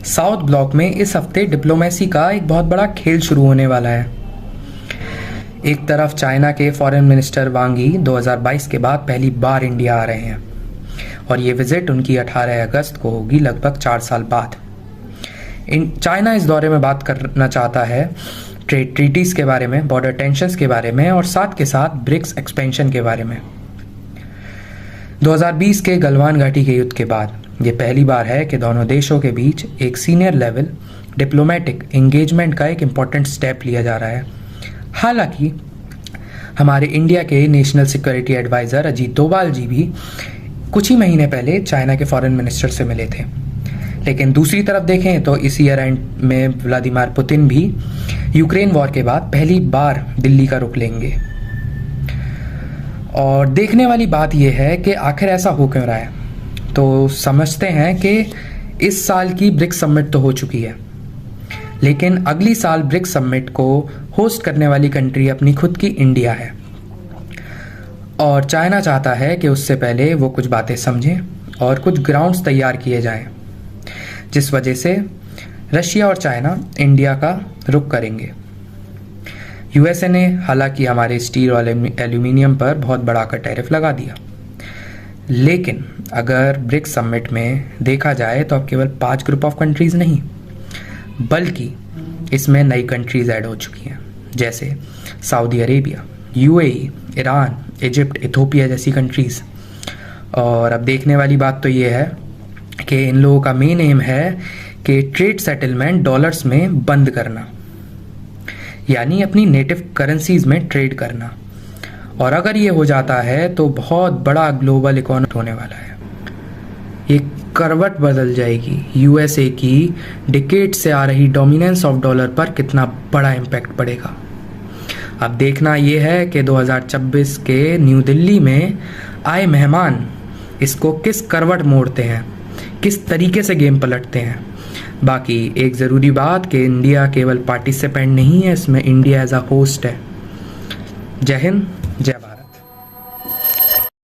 South block में इस हफ्ते डिप्लोमेसी का एक बहुत बड़ा खेल शुरू होने वाला है। एक तरफ चाइना के फॉरेन मिनिस्टर वांग यी 2022 के बाद पहली बार इंडिया आ रहे हैं और ये विजिट उनकी 18 अगस्त को होगी, लगभग 4 साल बाद। चाइना इस दौरे में बात करना चाहता है ट्रेड ट्रीटीज के बारे में, बॉर्डर टेंशंस के बारे में और साथ के साथ ब्रिक्स एक्सपेंशन के बारे में। 2020 के गलवान घाटी के युद्ध के बाद ये पहली बार है कि दोनों देशों के बीच एक सीनियर लेवल डिप्लोमेटिक एंगेजमेंट का एक इम्पॉर्टेंट स्टेप लिया जा रहा है। हालांकि हमारे इंडिया के national security adviser Ajit Doval ji भी कुछ ही महीने पहले चाइना के फॉरेन मिनिस्टर से मिले थे। लेकिन दूसरी तरफ देखें तो इस ईयर एंड में व्लादिमीर पुतिन भी यूक्रेन वॉर के बाद पहली बार दिल्ली का रुख लेंगे। और देखने वाली बात यह है कि आखिर ऐसा हो क्यों रहा है। तो समझते हैं कि इस साल की ब्रिक्स समिट तो हो चुकी है, लेकिन अगली साल ब्रिक्स समिट को होस्ट करने वाली कंट्री अपनी खुद की इंडिया है और चाइना चाहता है कि उससे पहले वो कुछ बातें समझें और कुछ ग्राउंड्स तैयार किए जाएं, जिस वजह से रशिया और चाइना इंडिया का रुख करेंगे। यूएसए ने हालांकि हमारे स्टील और एल्यूमिनियम पर बहुत बड़ा का टैरिफ लगा दिया, लेकिन अगर ब्रिक्स समिट में देखा जाए तो अब केवल 5 ग्रुप ऑफ कंट्रीज नहीं, बल्कि इसमें नई कंट्रीज ऐड हो चुकी हैं, जैसे Saudi Arabia, UAE, Iran, Egypt, Ethiopia जैसी कंट्रीज। और अब देखने वाली बात तो ये है कि इन लोगों का मेन एम है कि ट्रेड सेटलमेंट डॉलर्स में बंद करना, यानी अपनी नेटिव करेंसीज में ट्रेड करना। और अगर ये हो जाता है तो बहुत बड़ा ग्लोबल इकोनॉमी होने वाला है। ये करवट बदल जाएगी। यूएसए की डिकेड से आ रही डोमिनेंस ऑफ डॉलर पर कितना बड़ा इम्पैक्ट पड़ेगा। अब देखना ये है कि 2026 के न्यू दिल्ली में आए मेहमान इसको किस करवट मोड़ते हैं, किस तरीके से गेम पलटते हैं। बाकी एक ज़रूरी बात कि इंडिया केवल पार्टिसिपेंट नहीं है, इसमें इंडिया एज अ होस्ट है। जय हिंद।